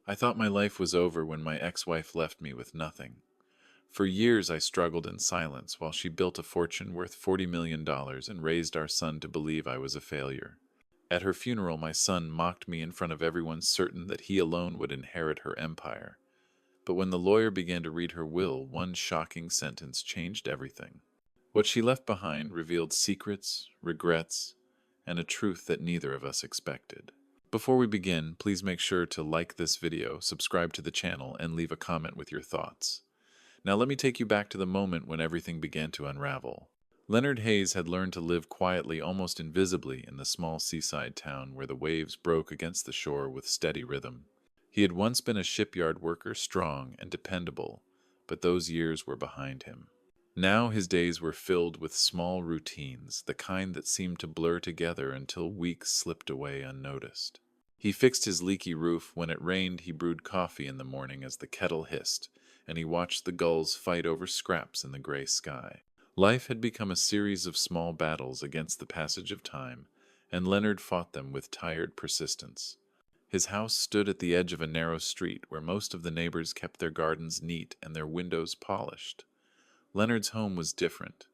I thought my life was over when my ex-wife left me with nothing. For years I struggled in silence while she built a fortune worth $40 million and raised our son to believe I was a failure. At her funeral, my son mocked me in front of everyone, certain that he alone would inherit her empire. But when the lawyer began to read her will, one shocking sentence changed everything. What she left behind revealed secrets, regrets, and a truth that neither of us expected. Before we begin, please make sure to like this video, subscribe to the channel, and leave a comment with your thoughts. Now let me take you back to the moment when everything began to unravel. Leonard Hayes had learned to live quietly, almost invisibly, in the small seaside town where the waves broke against the shore with steady rhythm. He had once been a shipyard worker, strong and dependable, but those years were behind him. Now his days were filled with small routines, the kind that seemed to blur together until weeks slipped away unnoticed. He fixed his leaky roof. When it rained, he brewed coffee in the morning as the kettle hissed, and he watched the gulls fight over scraps in the gray sky. Life had become a series of small battles against the passage of time, and Leonard fought them with tired persistence. His house stood at the edge of a narrow street where most of the neighbors kept their gardens neat and their windows polished. Leonard's home was different.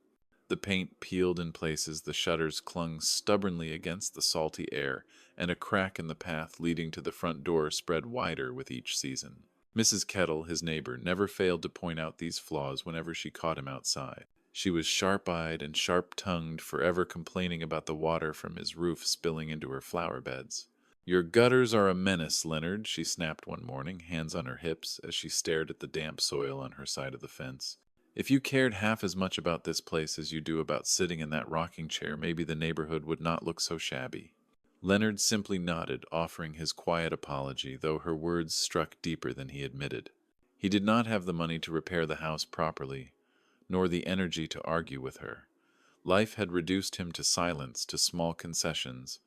The paint peeled in places, the shutters clung stubbornly against the salty air, and a crack in the path leading to the front door spread wider with each season. Mrs. Kettle, his neighbor, never failed to point out these flaws whenever she caught him outside. She was sharp-eyed and sharp-tongued, forever complaining about the water from his roof spilling into her flower beds. "Your gutters are a menace, Leonard," she snapped one morning, hands on her hips, as she stared at the damp soil on her side of the fence. "If you cared half as much about this place as you do about sitting in that rocking chair, maybe the neighborhood would not look so shabby." Leonard simply nodded, offering his quiet apology, though her words struck deeper than he admitted. He did not have the money to repair the house properly, nor the energy to argue with her. Life had reduced him to silence, to small concessions,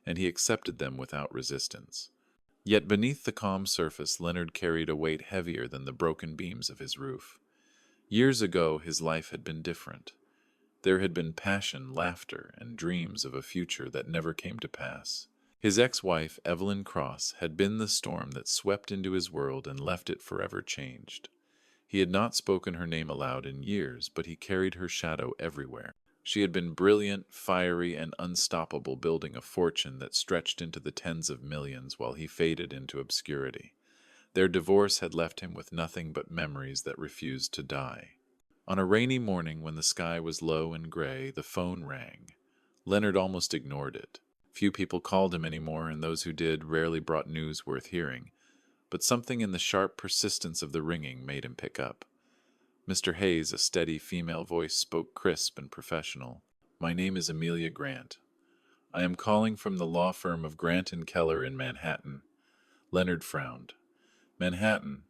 and he accepted them without resistance. Yet beneath the calm surface, Leonard carried a weight heavier than the broken beams of his roof. Years ago, his life had been different. There had been passion, laughter, and dreams of a future that never came to pass. His ex-wife, Evelyn Cross, had been the storm that swept into his world and left it forever changed. He had not spoken her name aloud in years, but he carried her shadow everywhere. She had been brilliant, fiery, and unstoppable, building a fortune that stretched into the tens of millions while he faded into obscurity. Their divorce had left him with nothing but memories that refused to die. On a rainy morning when the sky was low and gray, the phone rang. Leonard almost ignored it. Few people called him anymore, and those who did rarely brought news worth hearing. But something in the sharp persistence of the ringing made him pick up. Mr. Hayes, a steady female voice, spoke crisp and professional. "My name is Amelia Grant. I am calling from the law firm of Grant and Keller in Manhattan." Leonard frowned. Manhattan.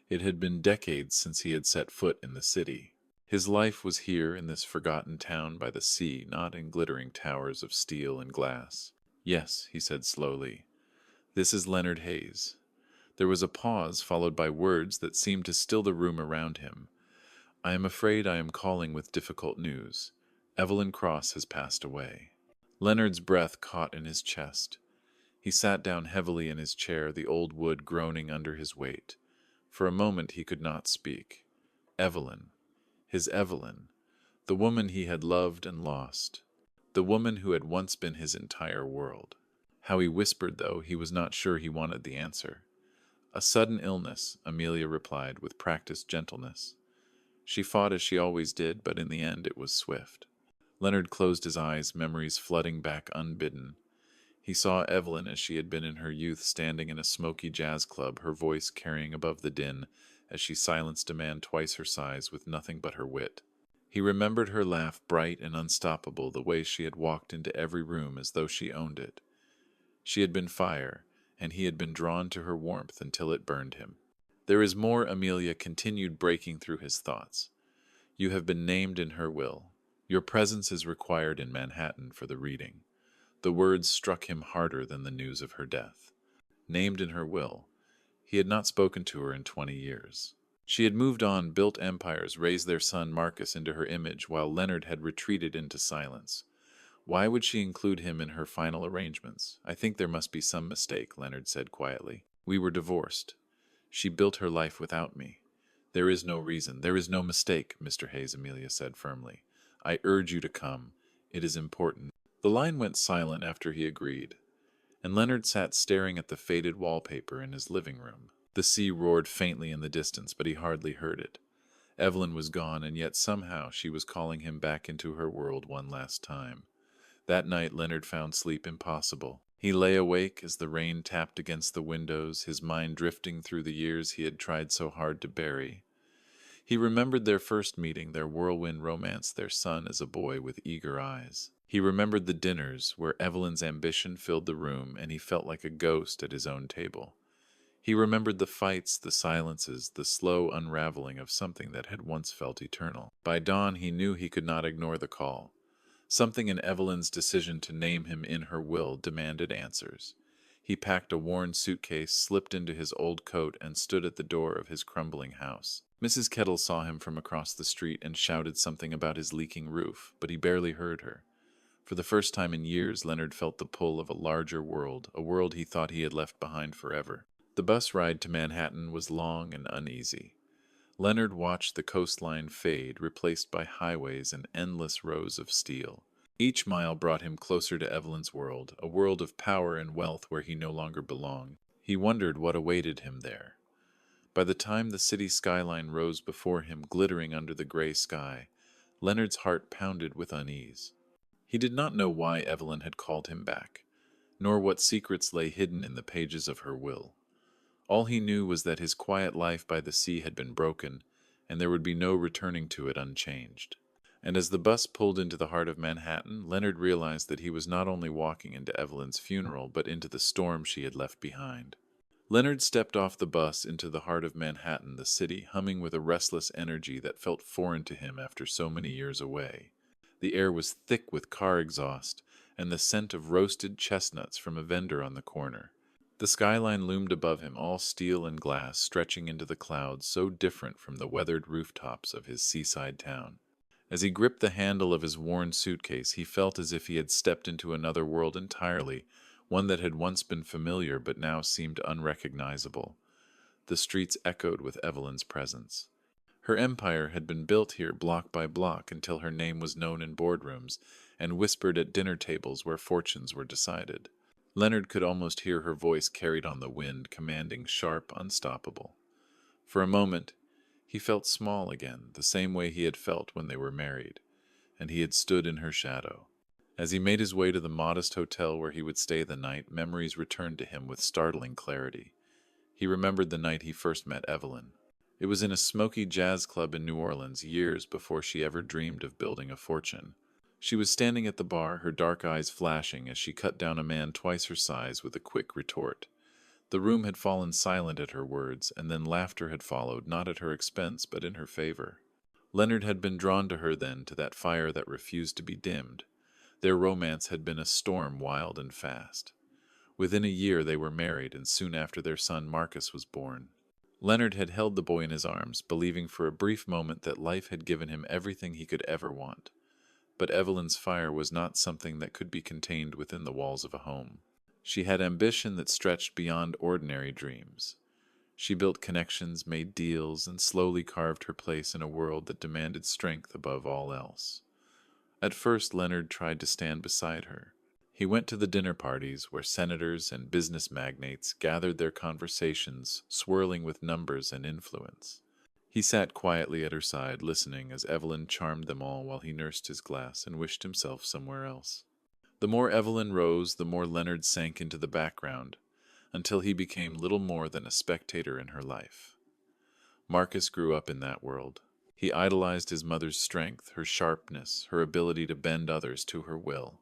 It had been decades since he had set foot in the city. His life was here in this forgotten town by the sea, not in glittering towers of steel and glass. "Yes," he said slowly. "This is Leonard Hayes." There was a pause, followed by words that seemed to still the room around him. "I am afraid I am calling with difficult news. Evelyn Cross has passed away." Leonard's breath caught in his chest. He sat down heavily in his chair, the old wood groaning under his weight. For a moment he could not speak. Evelyn. His Evelyn. The woman he had loved and lost. The woman who had once been his entire world. How he whispered, though, he was not sure he wanted the answer. "A sudden illness," Amelia replied with practiced gentleness. She fought as she always did, but in the end it was swift. Leonard closed his eyes, memories flooding back unbidden. He saw Evelyn as she had been in her youth, standing in a smoky jazz club, her voice carrying above the din, as she silenced a man twice her size with nothing but her wit. He remembered her laugh, bright and unstoppable, the way she had walked into every room as though she owned it. She had been fire, and he had been drawn to her warmth until it burned him. "There is more," Amelia continued, breaking through his thoughts. "You have been named in her will. Your presence is required in Manhattan for the reading." The words struck him harder than the news of her death. Named in her will. He had not spoken to her in 20 years. She had moved on, built empires, raised their son Marcus into her image, while Leonard had retreated into silence. Why would she include him in her final arrangements? "I think there must be some mistake," Leonard said quietly. "We were divorced. She built her life without me. There is no reason, there is no mistake, Mr. Hayes, Amelia said firmly. I urge you to come. It is important. The line went silent after he agreed, and Leonard sat staring at the faded wallpaper in his living room. The sea roared faintly in the distance, but he hardly heard it. Evelyn was gone, and yet somehow she was calling him back into her world one last time. That night Leonard found sleep impossible. He lay awake as the rain tapped against the windows, his mind drifting through the years he had tried so hard to bury. He remembered their first meeting, their whirlwind romance, their son as a boy with eager eyes. He remembered the dinners where Evelyn's ambition filled the room and he felt like a ghost at his own table. He remembered the fights, the silences, the slow unraveling of something that had once felt eternal. By dawn he knew he could not ignore the call. Something in Evelyn's decision to name him in her will demanded answers. He packed a worn suitcase, slipped into his old coat, and stood at the door of his crumbling house. Mrs. Kettle saw him from across the street and shouted something about his leaking roof, but he barely heard her. For the first time in years, Leonard felt the pull of a larger world, a world he thought he had left behind forever. The bus ride to Manhattan was long and uneasy. Leonard watched the coastline fade, replaced by highways and endless rows of steel. Each mile brought him closer to Evelyn's world, a world of power and wealth where he no longer belonged. He wondered what awaited him there. By the time the city skyline rose before him, glittering under the gray sky, Leonard's heart pounded with unease. He did not know why Evelyn had called him back, nor what secrets lay hidden in the pages of her will. All he knew was that his quiet life by the sea had been broken, and there would be no returning to it unchanged. And as the bus pulled into the heart of Manhattan, Leonard realized that he was not only walking into Evelyn's funeral, but into the storm she had left behind. Leonard stepped off the bus into the heart of Manhattan, the city, humming with a restless energy that felt foreign to him after so many years away. The air was thick with car exhaust and the scent of roasted chestnuts from a vendor on the corner. The skyline loomed above him, all steel and glass, stretching into the clouds, so different from the weathered rooftops of his seaside town. As he gripped the handle of his worn suitcase, he felt as if he had stepped into another world entirely, one that had once been familiar but now seemed unrecognizable. The streets echoed with Evelyn's presence. Her empire had been built here block by block until her name was known in boardrooms and whispered at dinner tables where fortunes were decided. Leonard could almost hear her voice carried on the wind, commanding, sharp, unstoppable. For a moment, he felt small again, the same way he had felt when they were married, and he had stood in her shadow. As he made his way to the modest hotel where he would stay the night, memories returned to him with startling clarity. He remembered the night he first met Evelyn. It was in a smoky jazz club in New Orleans, years before she ever dreamed of building a fortune. She was standing at the bar, her dark eyes flashing as she cut down a man twice her size with a quick retort. The room had fallen silent at her words, and then laughter had followed, not at her expense, but in her favor. Leonard had been drawn to her then, to that fire that refused to be dimmed. Their romance had been a storm, wild and fast. Within a year they were married, and soon after their son Marcus was born. Leonard had held the boy in his arms, believing for a brief moment that life had given him everything he could ever want. But Evelyn's fire was not something that could be contained within the walls of a home. She had ambition that stretched beyond ordinary dreams. She built connections, made deals, and slowly carved her place in a world that demanded strength above all else. At first, Leonard tried to stand beside her. He went to the dinner parties where senators and business magnates gathered, their conversations swirling with numbers and influence. He sat quietly at her side, listening as Evelyn charmed them all while he nursed his glass and wished himself somewhere else. The more Evelyn rose, the more Leonard sank into the background, until he became little more than a spectator in her life. Marcus grew up in that world. He idolized his mother's strength, her sharpness, her ability to bend others to her will.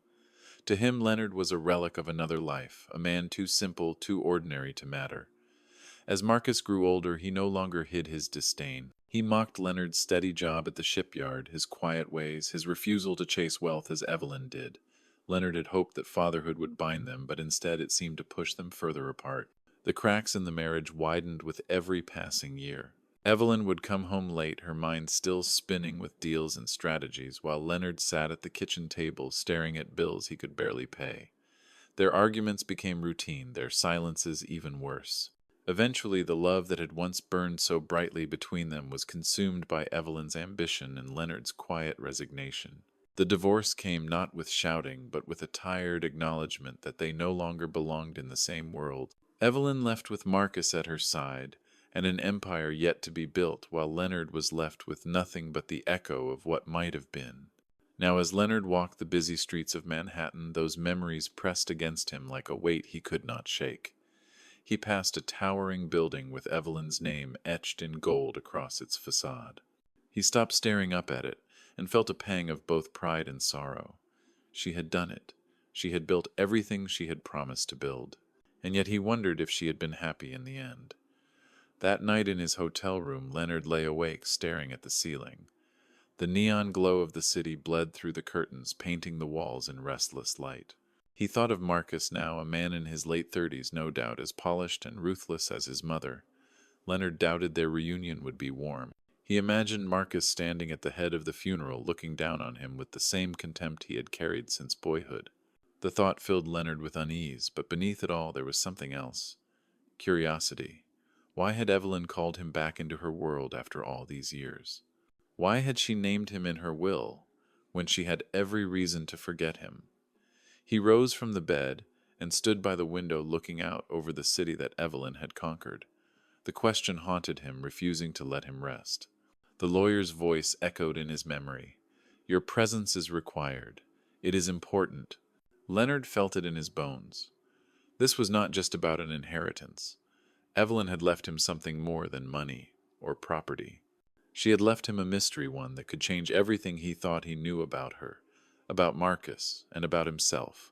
To him, Leonard was a relic of another life, a man too simple, too ordinary to matter. As Marcus grew older, he no longer hid his disdain. He mocked Leonard's steady job at the shipyard, his quiet ways, his refusal to chase wealth as Evelyn did. Leonard had hoped that fatherhood would bind them, but instead it seemed to push them further apart. The cracks in the marriage widened with every passing year. Evelyn would come home late, her mind still spinning with deals and strategies, while Leonard sat at the kitchen table staring at bills he could barely pay. Their arguments became routine, their silences even worse. Eventually, the love that had once burned so brightly between them was consumed by Evelyn's ambition and Leonard's quiet resignation. The divorce came not with shouting, but with a tired acknowledgement that they no longer belonged in the same world. Evelyn left with Marcus at her side, and an empire yet to be built, while Leonard was left with nothing but the echo of what might have been. Now, as Leonard walked the busy streets of Manhattan, those memories pressed against him like a weight he could not shake. He passed a towering building with Evelyn's name etched in gold across its facade. He stopped staring up at it and felt a pang of both pride and sorrow. She had done it. She had built everything she had promised to build. And yet he wondered if she had been happy in the end. That night in his hotel room, Leonard lay awake, staring at the ceiling. The neon glow of the city bled through the curtains, painting the walls in restless light. He thought of Marcus now, a man in his late 30s, no doubt, as polished and ruthless as his mother. Leonard doubted their reunion would be warm. He imagined Marcus standing at the head of the funeral, looking down on him with the same contempt he had carried since boyhood. The thought filled Leonard with unease, but beneath it all there was something else. Curiosity. Why had Evelyn called him back into her world after all these years? Why had she named him in her will, when she had every reason to forget him? He rose from the bed and stood by the window looking out over the city that Evelyn had conquered. The question haunted him, refusing to let him rest. The lawyer's voice echoed in his memory. Your presence is required. It is important. Leonard felt it in his bones. This was not just about an inheritance. Evelyn had left him something more than money or property. She had left him a mystery, one that could change everything he thought he knew about her, about Marcus, and about himself.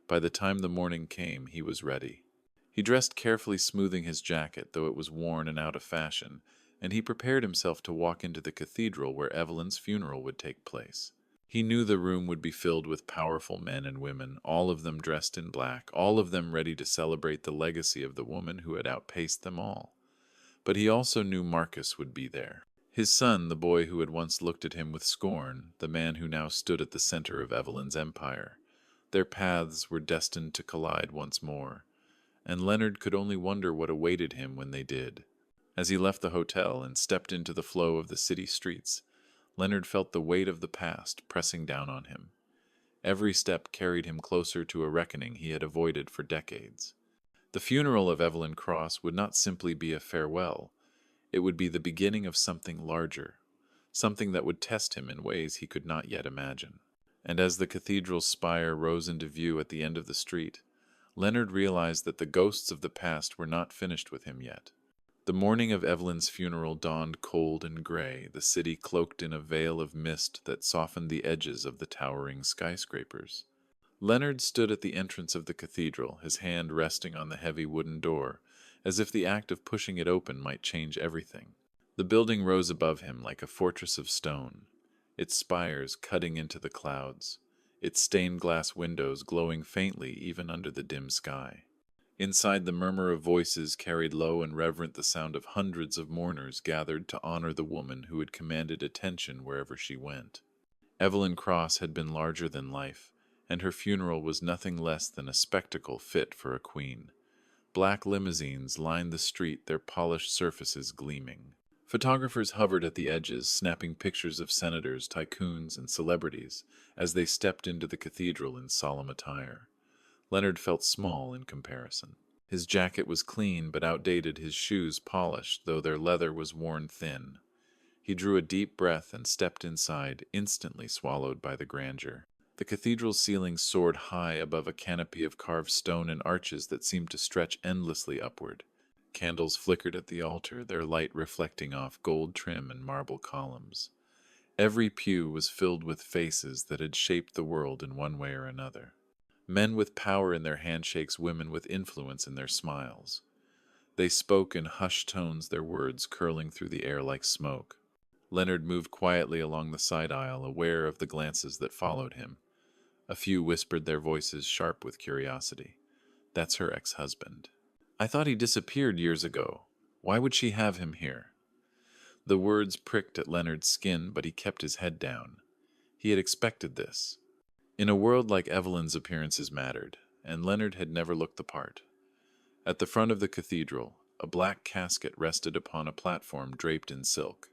By the time the morning came, he was ready. He dressed carefully, smoothing his jacket, though it was worn and out of fashion, and he prepared himself to walk into the cathedral where Evelyn's funeral would take place. He knew the room would be filled with powerful men and women, all of them dressed in black, all of them ready to celebrate the legacy of the woman who had outpaced them all. But he also knew Marcus would be there. His son, the boy who had once looked at him with scorn, the man who now stood at the center of Evelyn's empire. Their paths were destined to collide once more, and Leonard could only wonder what awaited him when they did. As he left the hotel and stepped into the flow of the city streets, Leonard felt the weight of the past pressing down on him. Every step carried him closer to a reckoning he had avoided for decades. The funeral of Evelyn Cross would not simply be a farewell. It would be the beginning of something larger, something that would test him in ways he could not yet imagine. And as the cathedral's spire rose into view at the end of the street, Leonard realized that the ghosts of the past were not finished with him yet. The morning of Evelyn's funeral dawned cold and gray, the city cloaked in a veil of mist that softened the edges of the towering skyscrapers. Leonard stood at the entrance of the cathedral, his hand resting on the heavy wooden door, as if the act of pushing it open might change everything. The building rose above him like a fortress of stone, its spires cutting into the clouds, its stained glass windows glowing faintly even under the dim sky. Inside, the murmur of voices carried low and reverent the sound of hundreds of mourners gathered to honor the woman who had commanded attention wherever she went. Evelyn Cross had been larger than life, and her funeral was nothing less than a spectacle fit for a queen. Black limousines lined the street, their polished surfaces gleaming. Photographers hovered at the edges, snapping pictures of senators, tycoons, and celebrities as they stepped into the cathedral in solemn attire. Leonard felt small in comparison. His jacket was clean but outdated, his shoes polished, though their leather was worn thin. He drew a deep breath and stepped inside, instantly swallowed by the grandeur. The cathedral's ceiling soared high above a canopy of carved stone and arches that seemed to stretch endlessly upward. Candles flickered at the altar, their light reflecting off gold trim and marble columns. Every pew was filled with faces that had shaped the world in one way or another. Men with power in their handshakes, women with influence in their smiles. They spoke in hushed tones, their words curling through the air like smoke. Leonard moved quietly along the side aisle, aware of the glances that followed him. A few whispered, their voices sharp with curiosity. That's her ex-husband. I thought he disappeared years ago. Why would she have him here? The words pricked at Leonard's skin, but he kept his head down. He had expected this. In a world like Evelyn's, appearances mattered, and Leonard had never looked the part. At the front of the cathedral, a black casket rested upon a platform draped in silk.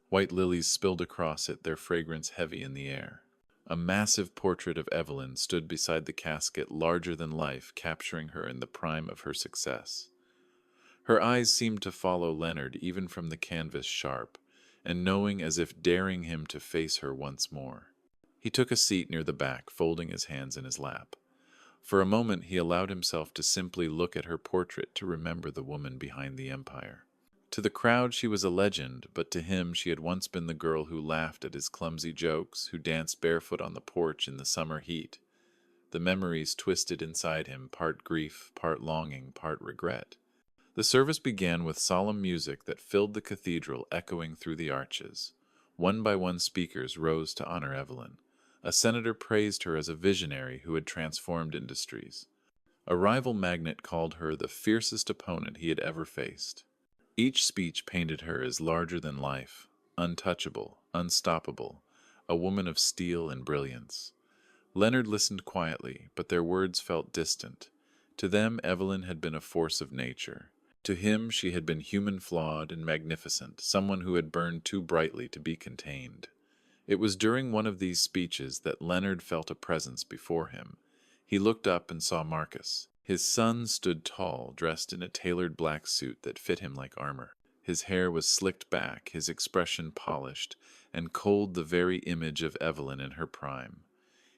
White lilies spilled across it, their fragrance heavy in the air. A massive portrait of Evelyn stood beside the casket, larger than life, capturing her in the prime of her success. Her eyes seemed to follow Leonard even from the canvas sharp, and knowing as if daring him to face her once more. He took a seat near the back, folding his hands in his lap. For a moment he allowed himself to simply look at her portrait to remember the woman behind the empire. To the crowd she was a legend, but to him she had once been the girl who laughed at his clumsy jokes, who danced barefoot on the porch in the summer heat. The memories twisted inside him, part grief, part longing, part regret. The service began with solemn music that filled the cathedral, echoing through the arches. One by one speakers rose to honor Evelyn. A senator praised her as a visionary who had transformed industries. A rival magnate called her the fiercest opponent he had ever faced. Each speech painted her as larger than life, untouchable, unstoppable, a woman of steel and brilliance. Leonard listened quietly, but their words felt distant. To them, Evelyn had been a force of nature. To him, she had been human, flawed, and magnificent, someone who had burned too brightly to be contained. It was during one of these speeches that Leonard felt a presence before him. He looked up and saw Marcus. His son stood tall, dressed in a tailored black suit that fit him like armor. His hair was slicked back, his expression polished, and cold, the very image of Evelyn in her prime.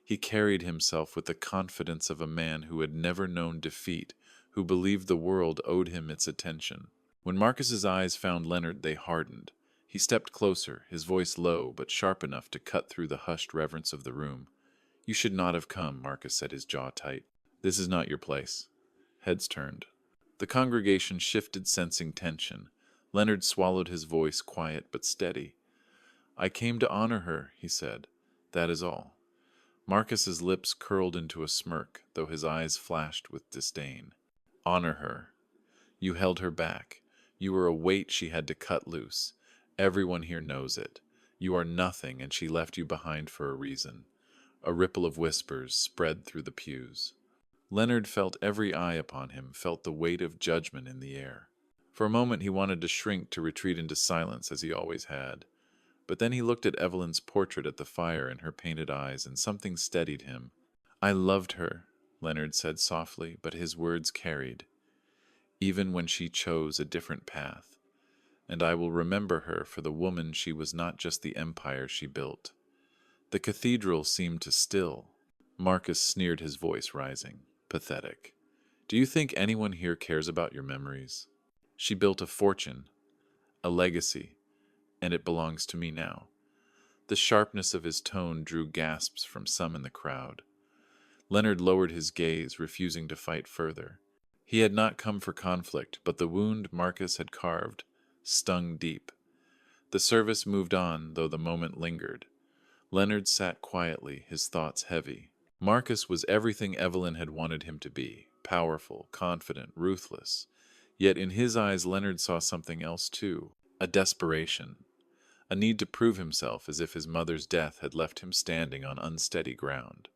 He carried himself with the confidence of a man who had never known defeat, who believed the world owed him its attention. When Marcus's eyes found Leonard, they hardened. He stepped closer, his voice low but sharp enough to cut through the hushed reverence of the room. "You should not have come," Marcus said, his jaw tight. "This is not your place." Heads turned. The congregation shifted, sensing tension. Leonard swallowed his voice, quiet but steady. "I came to honor her," he said. "That is all." Marcus's lips curled into a smirk, though his eyes flashed with disdain. "Honor her. You held her back. You were a weight she had to cut loose. Everyone here knows it. You are nothing, and she left you behind for a reason." A ripple of whispers spread through the pews. Leonard felt every eye upon him, felt the weight of judgment in the air. For a moment he wanted to shrink, to retreat into silence as he always had. But then he looked at Evelyn's portrait at the fire in her painted eyes, and something steadied him. "I loved her," Leonard said softly, but his words carried, "even when she chose a different path. And I will remember her for the woman she was, not just the empire she built." The cathedral seemed to still. Marcus sneered, his voice rising. "Pathetic. Do you think anyone here cares about your memories? She built a fortune, a legacy, and it belongs to me now." The sharpness of his tone drew gasps from some in the crowd. Leonard lowered his gaze, refusing to fight further. He had not come for conflict, but the wound Marcus had carved stung deep. The service moved on, though the moment lingered. Leonard sat quietly, his thoughts heavy. Marcus was everything Evelyn had wanted him to be, powerful, confident, ruthless. Yet in his eyes Leonard saw something else too, a desperation, a need to prove himself, as if his mother's death had left him standing on unsteady ground.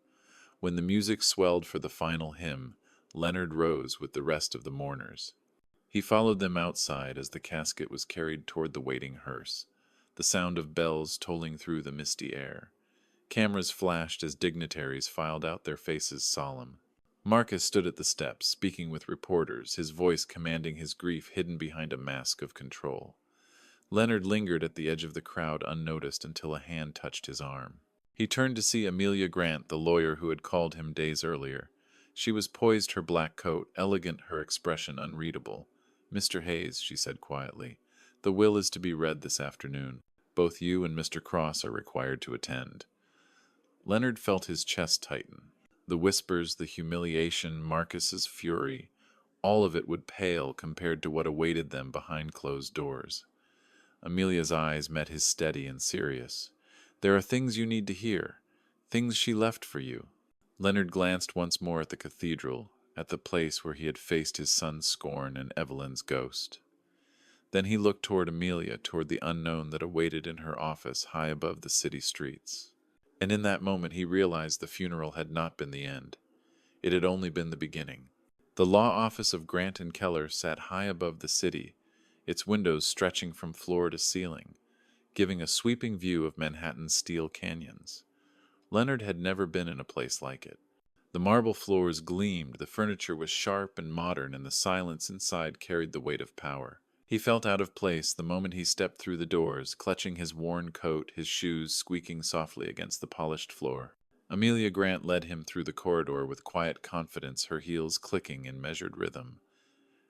When the music swelled for the final hymn, Leonard rose with the rest of the mourners. He followed them outside as the casket was carried toward the waiting hearse, the sound of bells tolling through the misty air. Cameras flashed as dignitaries filed out, their faces solemn. Marcus stood at the steps, speaking with reporters, his voice commanding his grief hidden behind a mask of control. Leonard lingered at the edge of the crowd unnoticed until a hand touched his arm. He turned to see Amelia Grant, the lawyer who had called him days earlier. She was poised, her black coat elegant, her expression unreadable. "Mr. Hayes," she said quietly, "the will is to be read this afternoon. Both you and Mr. Cross are required to attend." Leonard felt his chest tighten. The whispers, the humiliation, Marcus's fury, all of it would pale compared to what awaited them behind closed doors. Amelia's eyes met his, steady and serious. "There are things you need to hear, things she left for you." Leonard glanced once more at the cathedral, at the place where he had faced his son's scorn and Evelyn's ghost. Then he looked toward Amelia, toward the unknown that awaited in her office high above the city streets. And in that moment he realized the funeral had not been the end. It had only been the beginning. The law office of Grant and Keller sat high above the city, its windows stretching from floor to ceiling, giving a sweeping view of Manhattan's steel canyons. Leonard had never been in a place like it. The marble floors gleamed, the furniture was sharp and modern, and the silence inside carried the weight of power. He felt out of place the moment he stepped through the doors, clutching his worn coat, his shoes squeaking softly against the polished floor. Amelia Grant led him through the corridor with quiet confidence, her heels clicking in measured rhythm.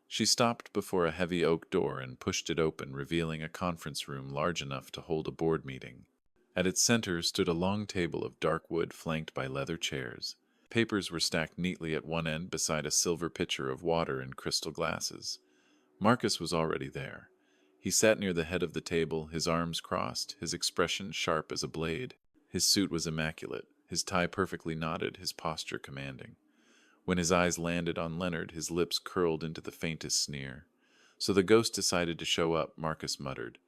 She stopped before a heavy oak door and pushed it open, revealing a conference room large enough to hold a board meeting. At its center stood a long table of dark wood flanked by leather chairs. Papers were stacked neatly at one end beside a silver pitcher of water and crystal glasses. Marcus was already there. He sat near the head of the table, his arms crossed, his expression sharp as a blade. His suit was immaculate, his tie perfectly knotted, his posture commanding. When his eyes landed on Leonard, his lips curled into the faintest sneer. "So the ghost decided to show up," Marcus muttered.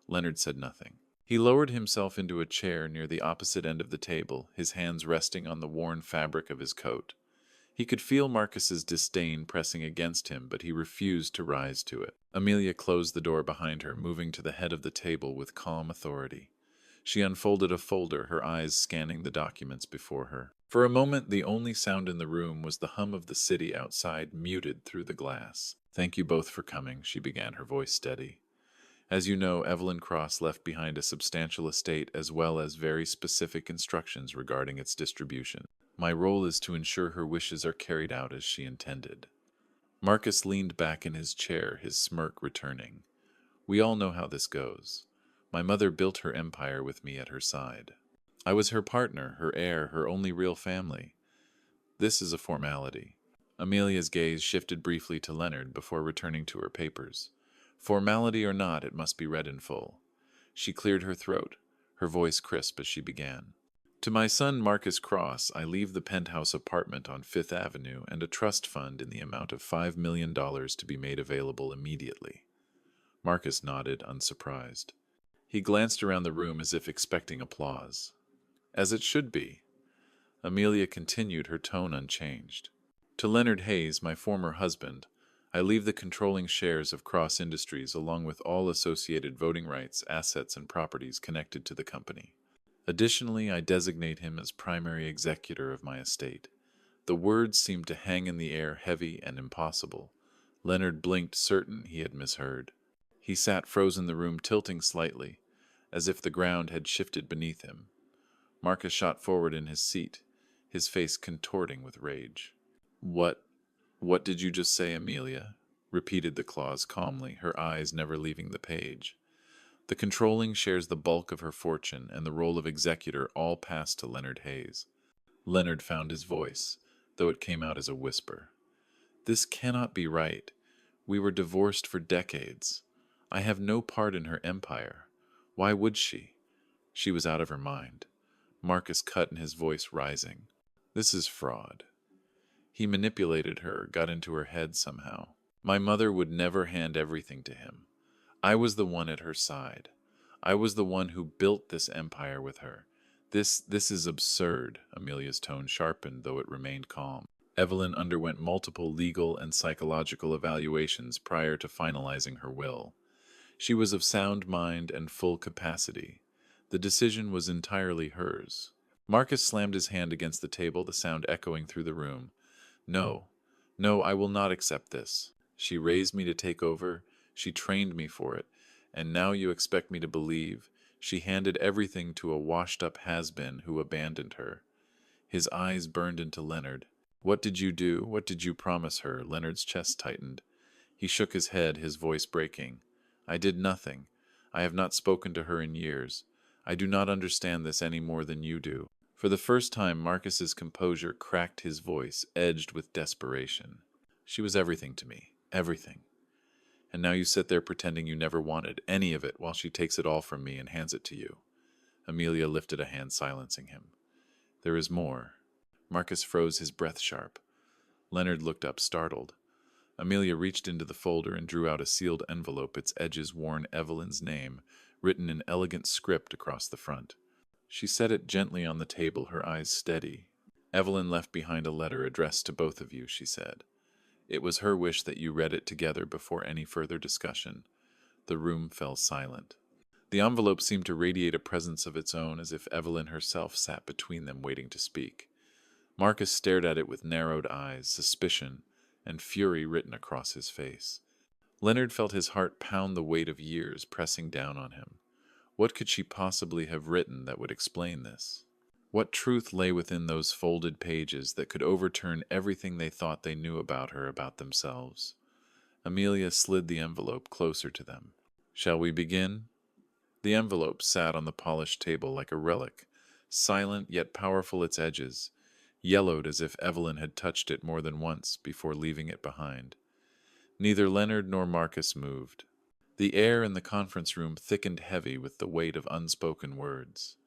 Leonard said nothing. He lowered himself into a chair near the opposite end of the table, his hands resting on the worn fabric of his coat. He could feel Marcus's disdain pressing against him, but he refused to rise to it. Amelia closed the door behind her, moving to the head of the table with calm authority. She unfolded a folder, her eyes scanning the documents before her. For a moment, the only sound in the room was the hum of the city outside, muted through the glass. "Thank you both for coming," she began, her voice steady. "As you know, Evelyn Cross left behind a substantial estate as well as very specific instructions regarding its distribution. My role is to ensure her wishes are carried out as she intended." Marcus leaned back in his chair, his smirk returning. "We all know how this goes. My mother built her empire with me at her side. I was her partner, her heir, her only real family. This is a formality." Amelia's gaze shifted briefly to Leonard before returning to her papers. Formality or not, it must be read in full. She cleared her throat, her voice crisp as she began. "To my son Marcus Cross, I leave the penthouse apartment on Fifth Avenue and a trust fund in the amount of $5 million to be made available immediately." Marcus nodded, unsurprised. He glanced around the room as if expecting applause. "As it should be." Amelia continued, her tone unchanged. "To Leonard Hayes, my former husband, I leave the controlling shares of Cross Industries along with all associated voting rights, assets, and properties connected to the company. Additionally, I designate him as primary executor of my estate." The words seemed to hang in the air, heavy and impossible. Leonard blinked, certain he had misheard. He sat frozen in the room, tilting slightly, as if the ground had shifted beneath him. Marcus shot forward in his seat, his face contorting with rage. What did you just say, Amelia?" repeated the clause calmly, her eyes never leaving the page. "The controlling shares the bulk of her fortune, and the role of executor all passed to Leonard Hayes." Leonard found his voice, though it came out as a whisper. "This cannot be right. We were divorced for decades. I have no part in her empire. Why would she?" She was out of her mind. Marcus cut in, his voice rising. "This is fraud. He manipulated her, got into her head somehow. My mother would never hand everything to him. I was the one at her side. I was the one who built this empire with her. This is absurd." Amelia's tone sharpened, though it remained calm. "Evelyn underwent multiple legal and psychological evaluations prior to finalizing her will. She was of sound mind and full capacity. The decision was entirely hers." Marcus slammed his hand against the table, the sound echoing through the room. "No, no, I will not accept this. She raised me to take over, she trained me for it, and now you expect me to believe she handed everything to a washed-up has-been who abandoned her." His eyes burned into Leonard. "What did you do? What did you promise her?" Leonard's chest tightened. He shook his head, his voice breaking. "I did nothing. I have not spoken to her in years. I do not understand this any more than you do." For the first time, Marcus's composure cracked, his voice edged with desperation. "She was everything to me. Everything. And now you sit there pretending you never wanted any of it while she takes it all from me and hands it to you." Amelia lifted a hand, silencing him. "There is more." Marcus froze, his breath sharp. Leonard looked up, startled. Amelia reached into the folder and drew out a sealed envelope, its edges worn Evelyn's name, written in elegant script across the front. She set it gently on the table, her eyes steady. "Evelyn left behind a letter addressed to both of you," she said. It was her wish that you read it together before any further discussion. The room fell silent. The envelope seemed to radiate a presence of its own, as if Evelyn herself sat between them waiting to speak. Marcus stared at it with narrowed eyes, suspicion and fury written across his face. Leonard felt his heart pound, the weight of years pressing down on him. What could she possibly have written that would explain this? What truth lay within those folded pages that could overturn everything they thought they knew about her, about themselves? Amelia slid the envelope closer to them. "Shall we begin?" The envelope sat on the polished table like a relic, silent yet powerful its edges, yellowed as if Evelyn had touched it more than once before leaving it behind. Neither Leonard nor Marcus moved. The air in the conference room thickened heavy with the weight of unspoken words.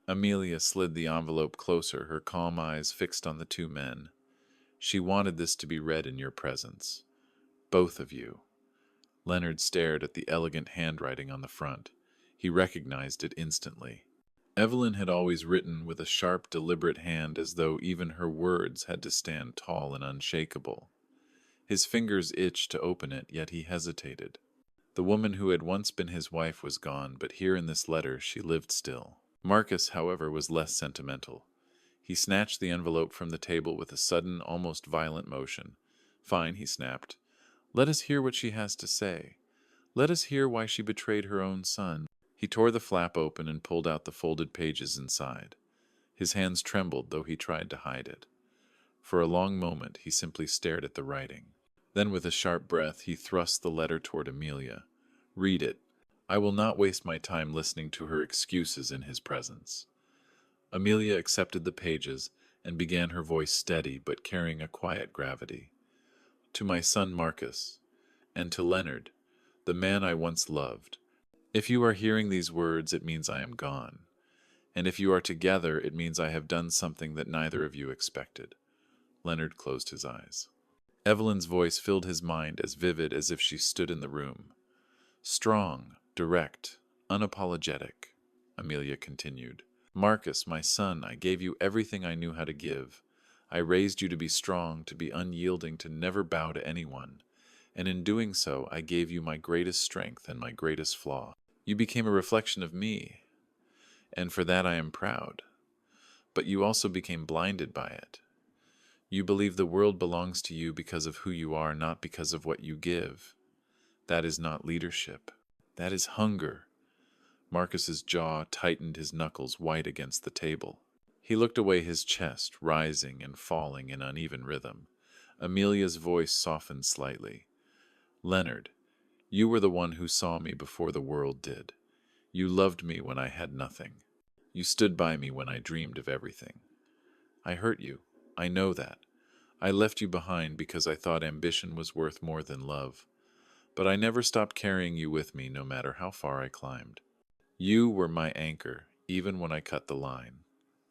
Amelia slid the envelope closer, her calm eyes fixed on the two men. "She wanted this to be read in your presence. Both of you." Leonard stared at the elegant handwriting on the front. He recognized it instantly. Evelyn had always written with a sharp, deliberate hand, as though even her words had to stand tall and unshakable. His fingers itched to open it, yet he hesitated. The woman who had once been his wife was gone, but here in this letter she lived still. Marcus, however, was less sentimental. He snatched the envelope from the table with a sudden, almost violent motion. "Fine," he snapped. "Let us hear what she has to say. Let us hear why she betrayed her own son." He tore the flap open and pulled out the folded pages inside. His hands trembled, though he tried to hide it. For a long moment he simply stared at the writing. Then with a sharp breath he thrust the letter toward Amelia. "Read it. I will not waste my time listening to her excuses in his presence." Amelia accepted the pages and began, her voice steady but carrying a quiet gravity. "To my son Marcus, and to Leonard, the man I once loved. If you are hearing these words, it means I am gone. And if you are together, it means I have done something that neither of you expected." Leonard closed his eyes. Evelyn's voice filled his mind, as vivid as if she stood in the room. "Strong, direct, unapologetic," Amelia continued. "Marcus, my son, I gave you everything I knew how to give. I raised you to be strong, to be unyielding, to never bow to anyone. And in doing so, I gave you my greatest strength and my greatest flaw. You became a reflection of me, and for that I am proud. But you also became blinded by it. You believe the world belongs to you because of who you are, not because of what you give. That is not leadership. That is hunger." Marcus's jaw tightened, his knuckles white against the table. He looked away, his chest rising and falling in uneven rhythm. Amelia's voice softened slightly. "Leonard, you were the one who saw me before the world did. You loved me when I had nothing. You stood by me when I dreamed of everything. I hurt you. I know that. I left you behind because I thought ambition was worth more than love. But I never stopped carrying you with me, no matter how far I climbed. You were my anchor, even when I cut the line."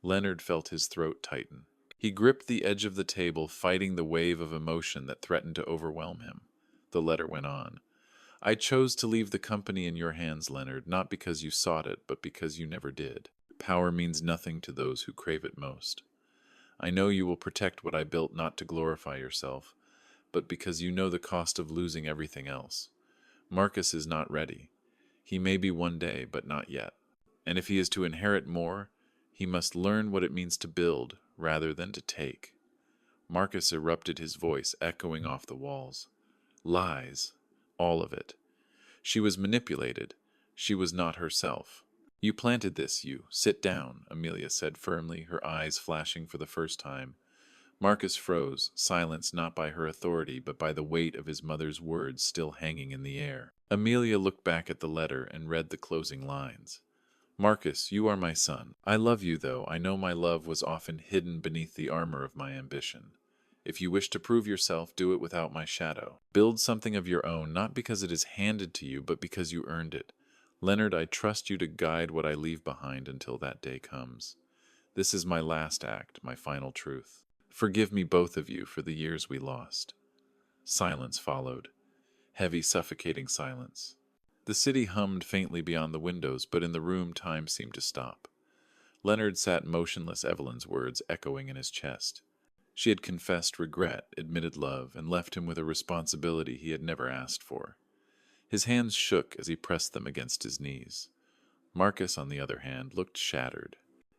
Leonard felt his throat tighten. He gripped the edge of the table, fighting the wave of emotion that threatened to overwhelm him. The letter went on. "I chose to leave the company in your hands, Leonard, not because you sought it, but because you never did. Power means nothing to those who crave it most. I know you will protect what I built, not to glorify yourself, but because you know the cost of losing everything else. Marcus is not ready. He may be one day, but not yet. And if he is to inherit more, he must learn what it means to build rather than to take." Marcus erupted, his voice echoing off the walls. "Lies. All of it. She was manipulated. She was not herself. You planted this, you. Sit down," Amelia said firmly, her eyes flashing for the first time. Marcus froze, silenced not by her authority, but by the weight of his mother's words still hanging in the air. Amelia looked back at the letter and read the closing lines. "Marcus, you are my son. I love you, though I know my love was often hidden beneath the armor of my ambition. If you wish to prove yourself, do it without my shadow. Build something of your own, not because it is handed to you, but because you earned it. Leonard, I trust you to guide what I leave behind until that day comes. This is my last act, my final truth. Forgive me, both of you, for the years we lost." Silence followed. Heavy, suffocating silence. The city hummed faintly beyond the windows, but in the room time seemed to stop. Leonard sat motionless, Evelyn's words echoing in his chest. She had confessed regret, admitted love, and left him with a responsibility he had never asked for. His hands shook as he pressed them against his knees. Marcus, on the other hand, looked shattered.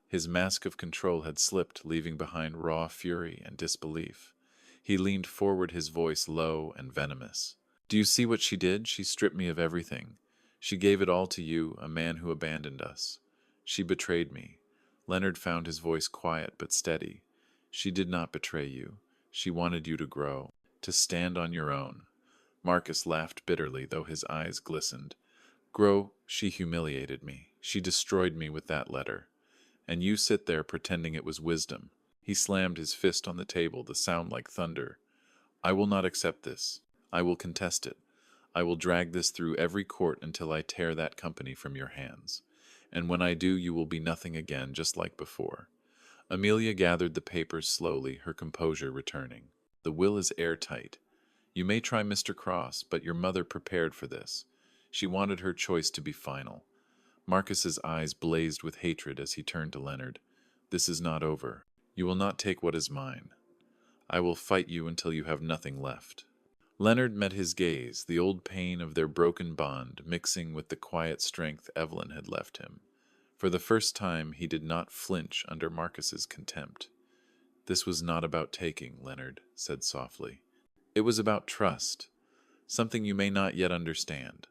His mask of control had slipped, leaving behind raw fury and disbelief. He leaned forward, his voice low and venomous. "Do you see what she did? She stripped me of everything. She gave it all to you, a man who abandoned us. She betrayed me." Leonard found his voice quiet but steady. "She did not betray you. She wanted you to grow, to stand on your own." Marcus laughed bitterly, though his eyes glistened. "Grow? She humiliated me. She destroyed me with that letter. And you sit there pretending it was wisdom." He slammed his fist on the table, the sound like thunder. "I will not accept this. I will contest it. I will drag this through every court until I tear that company from your hands. And when I do, you will be nothing again, just like before." Amelia gathered the papers slowly, her composure returning. "The will is airtight. You may try Mr. Cross, but your mother prepared for this. She wanted her choice to be final." Marcus's eyes blazed with hatred as he turned to Leonard. "This is not over. You will not take what is mine. I will fight you until you have nothing left." Leonard met his gaze, the old pain of their broken bond mixing with the quiet strength Evelyn had left him. For the first time, he did not flinch under Marcus's contempt. "This was not about taking," Leonard said softly. "It was about trust, something you may not yet understand."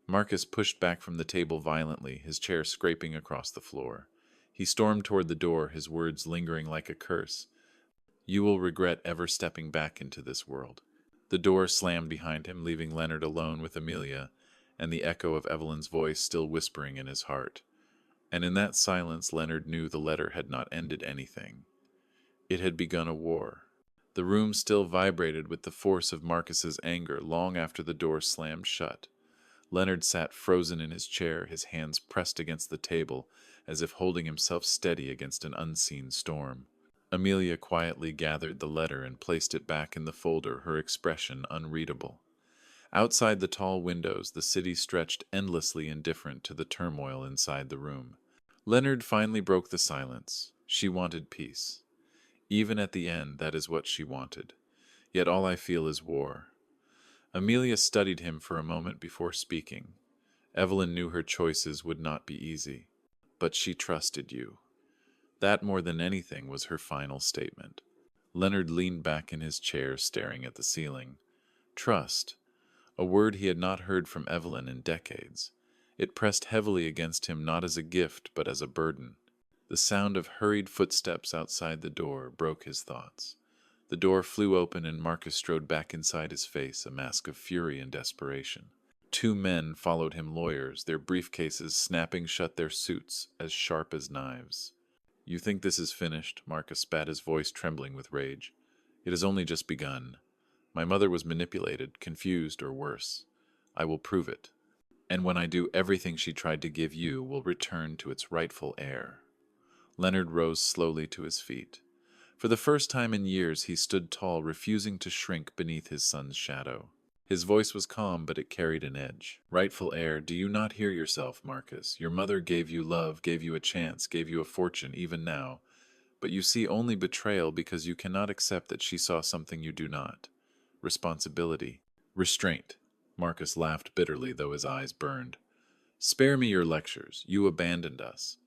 Marcus pushed back from the table violently, his chair scraping across the floor. He stormed toward the door, his words lingering like a curse. "You will regret ever stepping back into this world." The door slammed behind him, leaving Leonard alone with Amelia, and the echo of Evelyn's voice still whispering in his heart. And in that silence, Leonard knew the letter had not ended anything. It had begun a war. The room still vibrated with the force of Marcus's anger long after the door slammed shut. Leonard sat frozen in his chair, his hands pressed against the table, as if holding himself steady against an unseen storm. Amelia quietly gathered the letter and placed it back in the folder, her expression unreadable. Outside the tall windows, the city stretched endlessly indifferent to the turmoil inside the room. Leonard finally broke the silence. She wanted peace. "Even at the end, that is what she wanted. Yet all I feel is war." Amelia studied him for a moment before speaking. Evelyn knew her choices would not be easy, but she trusted you. That, more than anything, was her final statement. Leonard leaned back in his chair, staring at the ceiling. Trust, a word he had not heard from Evelyn in decades. It pressed heavily against him, not as a gift, but as a burden. The sound of hurried footsteps outside the door broke his thoughts. The door flew open and Marcus strode back inside, his face a mask of fury and desperation. Two men followed him, lawyers, their briefcases snapping shut, their suits as sharp as knives. "You think this is finished?" Marcus spat, his voice trembling with rage. "It has only just begun. My mother was manipulated, confused, or worse. I will prove it. And when I do, everything she tried to give you will return to its rightful heir." Leonard rose slowly to his feet. For the first time in years, he stood tall, refusing to shrink beneath his son's shadow. His voice was calm, but it carried an edge. "Rightful heir, do you not hear yourself, Marcus? Your mother gave you love, gave you a chance, gave you a fortune, even now. But you see only betrayal because you cannot accept that she saw something you do not. Responsibility. Restraint." Marcus laughed bitterly, though his eyes burned. "Spare me your lectures. You abandoned us.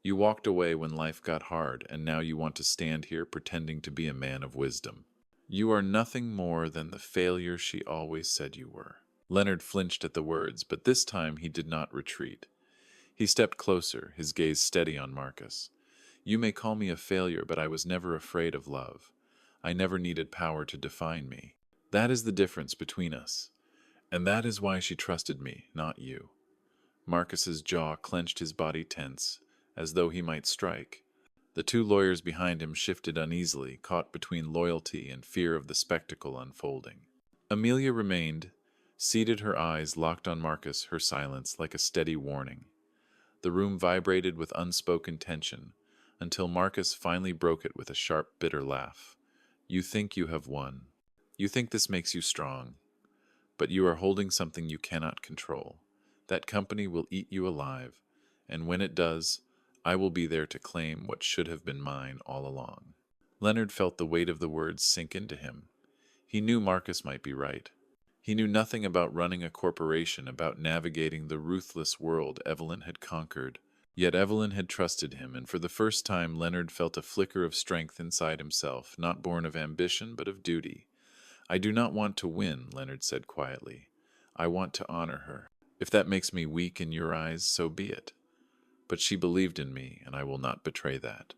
You walked away when life got hard, and now you want to stand here pretending to be a man of wisdom. You are nothing more than the failure she always said you were." Leonard flinched at the words, but this time he did not retreat. He stepped closer, his gaze steady on Marcus. "You may call me a failure, but I was never afraid of love. I never needed power to define me. That is the difference between us. And that is why she trusted me, not you." Marcus's jaw clenched, his body tense, as though he might strike. The two lawyers behind him shifted uneasily, caught between loyalty and fear of the spectacle unfolding. Amelia remained, seated, her eyes locked on Marcus, her silence like a steady warning. The room vibrated with unspoken tension, until Marcus finally broke it with a sharp, bitter laugh. "You think you have won. You think this makes you strong. But you are holding something you cannot control. That company will eat you alive, and when it does, I will be there to claim what should have been mine all along." Leonard felt the weight of the words sink into him. He knew Marcus might be right. He knew nothing about running a corporation, about navigating the ruthless world Evelyn had conquered. Yet Evelyn had trusted him, and for the first time Leonard felt a flicker of strength inside himself, not born of ambition but of duty. "I do not want to win," Leonard said quietly. "I want to honor her. If that makes me weak in your eyes, so be it. But she believed in me, and I will not betray that."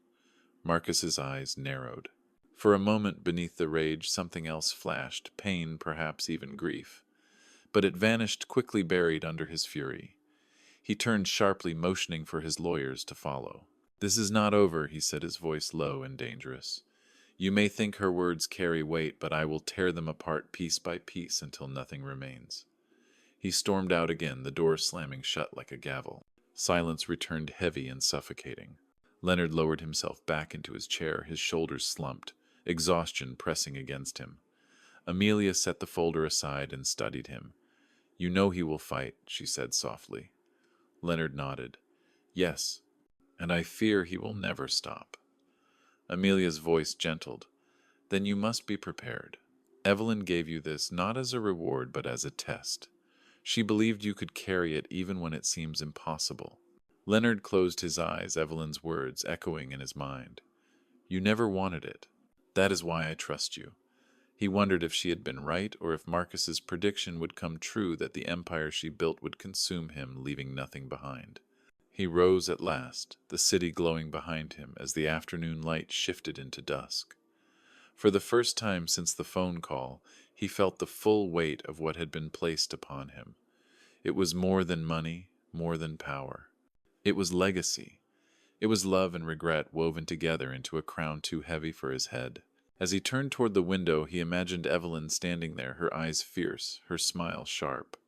Marcus's eyes narrowed. For a moment beneath the rage something else flashed, pain, perhaps even grief. But it vanished, quickly buried under his fury. He turned sharply, motioning for his lawyers to follow. "This is not over," he said, his voice low and dangerous. "You may think her words carry weight, but I will tear them apart piece by piece until nothing remains." He stormed out again, the door slamming shut like a gavel. Silence returned, heavy and suffocating. Leonard lowered himself back into his chair, his shoulders slumped, exhaustion pressing against him. Amelia set the folder aside and studied him. "You know he will fight," she said softly. Leonard nodded. "Yes, and I fear he will never stop." Amelia's voice gentled. "Then you must be prepared. Evelyn gave you this not as a reward but as a test. She believed you could carry it even when it seems impossible." Leonard closed his eyes, Evelyn's words echoing in his mind. "You never wanted it. That is why I trust you." He wondered if she had been right, or if Marcus's prediction would come true, that the empire she built would consume him, leaving nothing behind. He rose at last, the city glowing behind him as the afternoon light shifted into dusk. For the first time since the phone call, he felt the full weight of what had been placed upon him. It was more than money, more than power. It was legacy. It was love and regret woven together into a crown too heavy for his head. As he turned toward the window, he imagined Evelyn standing there, her eyes fierce, her smile sharp.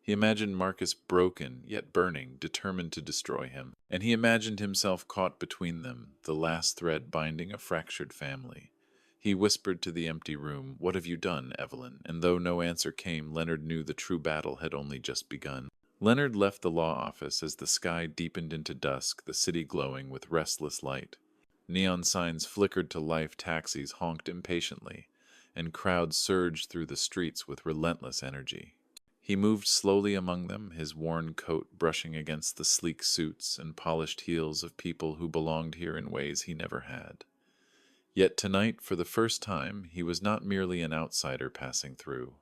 He imagined Marcus broken, yet burning, determined to destroy him. And he imagined himself caught between them, the last thread binding a fractured family. He whispered to the empty room, "What have you done, Evelyn?" And though no answer came, Leonard knew the true battle had only just begun. Leonard left the law office as the sky deepened into dusk, the city glowing with restless light. Neon signs flickered to life, taxis honked impatiently, and crowds surged through the streets with relentless energy. He moved slowly among them, his worn coat brushing against the sleek suits and polished heels of people who belonged here in ways he never had. Yet tonight, for the first time, he was not merely an outsider passing through.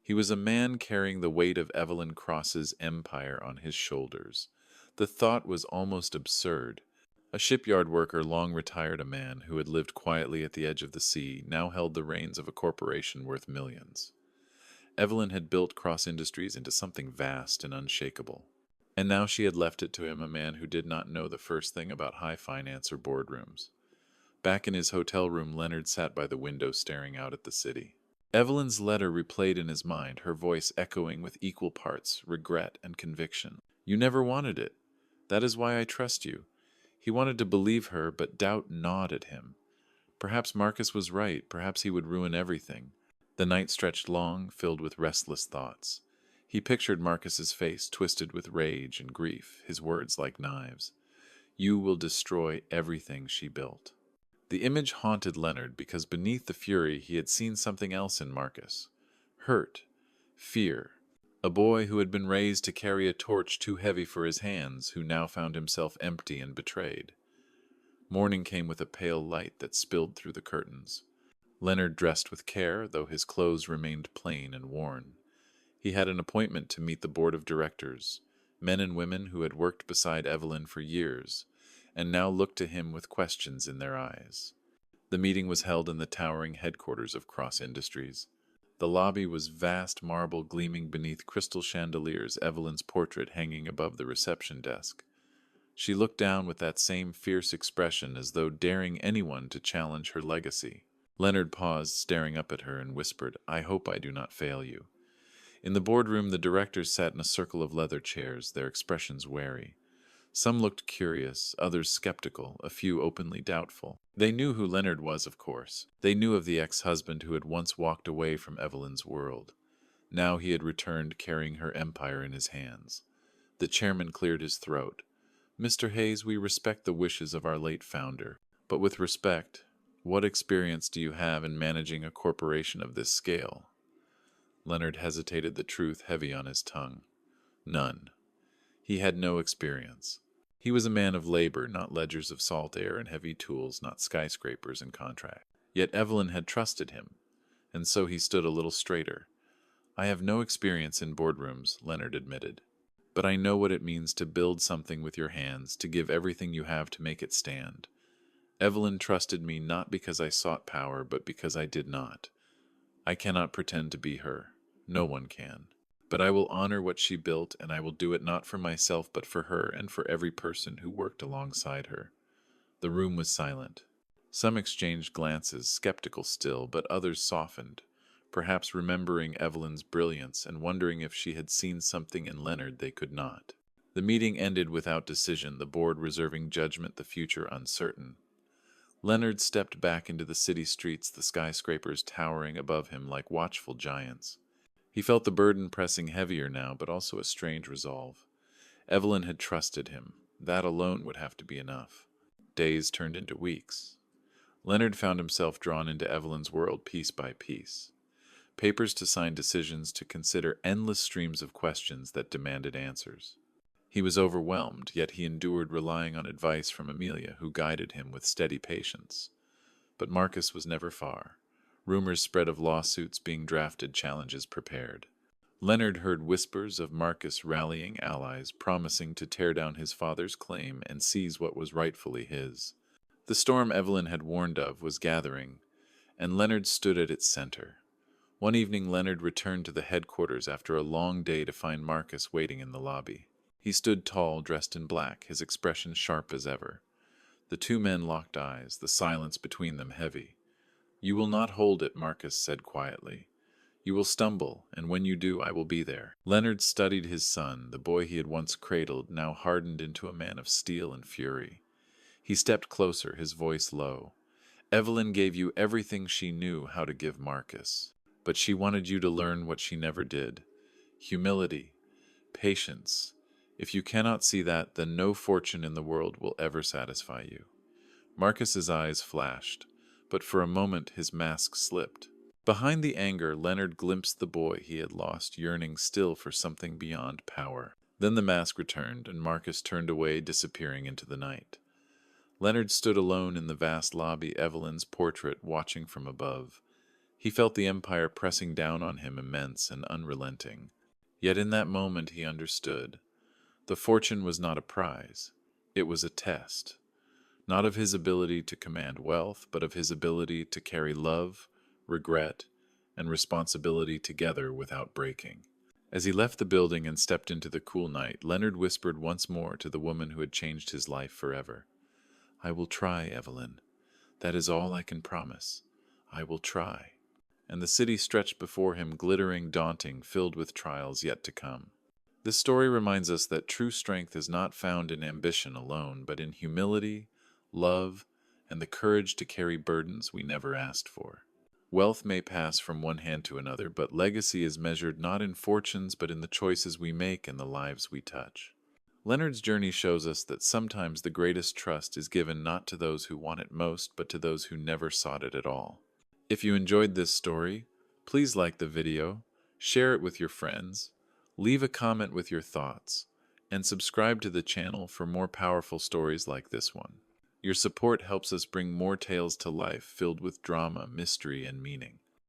He was a man carrying the weight of Evelyn Cross's empire on his shoulders. The thought was almost absurd. A shipyard worker, long retired, a man who had lived quietly at the edge of the sea, now held the reins of a corporation worth millions. Evelyn had built Cross Industries into something vast and unshakable. And now she had left it to him, a man who did not know the first thing about high finance or boardrooms. Back in his hotel room, Leonard sat by the window staring out at the city. Evelyn's letter replayed in his mind, her voice echoing with equal parts regret and conviction. "You never wanted it. That is why I trust you." He wanted to believe her, but doubt gnawed at him. Perhaps Marcus was right. Perhaps he would ruin everything. The night stretched long, filled with restless thoughts. He pictured Marcus's face, twisted with rage and grief, his words like knives. "You will destroy everything she built." The image haunted Leonard because beneath the fury he had seen something else in Marcus. Hurt, fear. A boy who had been raised to carry a torch too heavy for his hands, who now found himself empty and betrayed. Morning came with a pale light that spilled through the curtains. Leonard dressed with care, though his clothes remained plain and worn. He had an appointment to meet the board of directors, men and women who had worked beside Evelyn for years, and now looked to him with questions in their eyes. The meeting was held in the towering headquarters of Cross Industries. The lobby was vast marble gleaming beneath crystal chandeliers, Evelyn's portrait hanging above the reception desk. She looked down with that same fierce expression, as though daring anyone to challenge her legacy. Leonard paused, staring up at her, and whispered, "I hope I do not fail you." In the boardroom, the directors sat in a circle of leather chairs, their expressions wary. Some looked curious, others skeptical, a few openly doubtful. They knew who Leonard was, of course. They knew of the ex-husband who had once walked away from Evelyn's world. Now he had returned, carrying her empire in his hands. The chairman cleared his throat. "Mr. Hayes, we respect the wishes of our late founder, but with respect, What experience do you have in managing a corporation of this scale? Leonard hesitated, the truth heavy on his tongue. None. He had no experience. He was a man of labor, not ledgers of salt air and heavy tools, not skyscrapers and contracts. Yet Evelyn had trusted him, and so he stood a little straighter. I have no experience in boardrooms, Leonard admitted. But I know what it means to build something with your hands, to give everything you have to make it stand. Evelyn trusted me not because I sought power, but because I did not. I cannot pretend to be her. No one can. But I will honor what she built, and I will do it not for myself, but for her and for every person who worked alongside her. The room was silent. Some exchanged glances, skeptical still, but others softened, perhaps remembering Evelyn's brilliance and wondering if she had seen something in Leonard they could not. The meeting ended without decision, the board reserving judgment, the future uncertain. Leonard stepped back into the city streets, the skyscrapers towering above him like watchful giants. He felt the burden pressing heavier now, but also a strange resolve. Evelyn had trusted him. That alone would have to be enough. Days turned into weeks. Leonard found himself drawn into Evelyn's world piece by piece. Papers to sign, decisions to consider, endless streams of questions that demanded answers. He was overwhelmed, yet he endured, relying on advice from Amelia, who guided him with steady patience. But Marcus was never far. Rumors spread of lawsuits being drafted, challenges prepared. Leonard heard whispers of Marcus rallying allies, promising to tear down his father's claim and seize what was rightfully his. The storm Evelyn had warned of was gathering, and Leonard stood at its center. One evening Leonard returned to the headquarters after a long day to find Marcus waiting in the lobby. He stood tall, dressed in black, his expression sharp as ever. The two men locked eyes, the silence between them heavy. "You will not hold it," Marcus said quietly. "You will stumble, and when you do, I will be there." Leonard studied his son, the boy he had once cradled, now hardened into a man of steel and fury. He stepped closer, his voice low. "Evelyn gave you everything she knew how to give Marcus, but she wanted you to learn what she never did. Humility, patience. If you cannot see that, then no fortune in the world will ever satisfy you." Marcus's eyes flashed, but for a moment his mask slipped. Behind the anger, Leonard glimpsed the boy he had lost, yearning still for something beyond power. Then the mask returned, and Marcus turned away, disappearing into the night. Leonard stood alone in the vast lobby, Evelyn's portrait watching from above. He felt the empire pressing down on him, immense and unrelenting. Yet in that moment he understood. The fortune was not a prize. It was a test. Not of his ability to command wealth, but of his ability to carry love, regret, and responsibility together without breaking. As he left the building and stepped into the cool night, Leonard whispered once more to the woman who had changed his life forever. "I will try, Evelyn. That is all I can promise. I will try." And the city stretched before him, glittering, daunting, filled with trials yet to come. This story reminds us that true strength is not found in ambition alone, but in humility, love, and the courage to carry burdens we never asked for. Wealth may pass from one hand to another, but legacy is measured not in fortunes but in the choices we make and the lives we touch. Leonard's journey shows us that sometimes the greatest trust is given not to those who want it most, but to those who never sought it at all. If you enjoyed this story, please like the video, share it with your friends, leave a comment with your thoughts, and subscribe to the channel for more powerful stories like this one. Your support helps us bring more tales to life filled with drama, mystery, and meaning.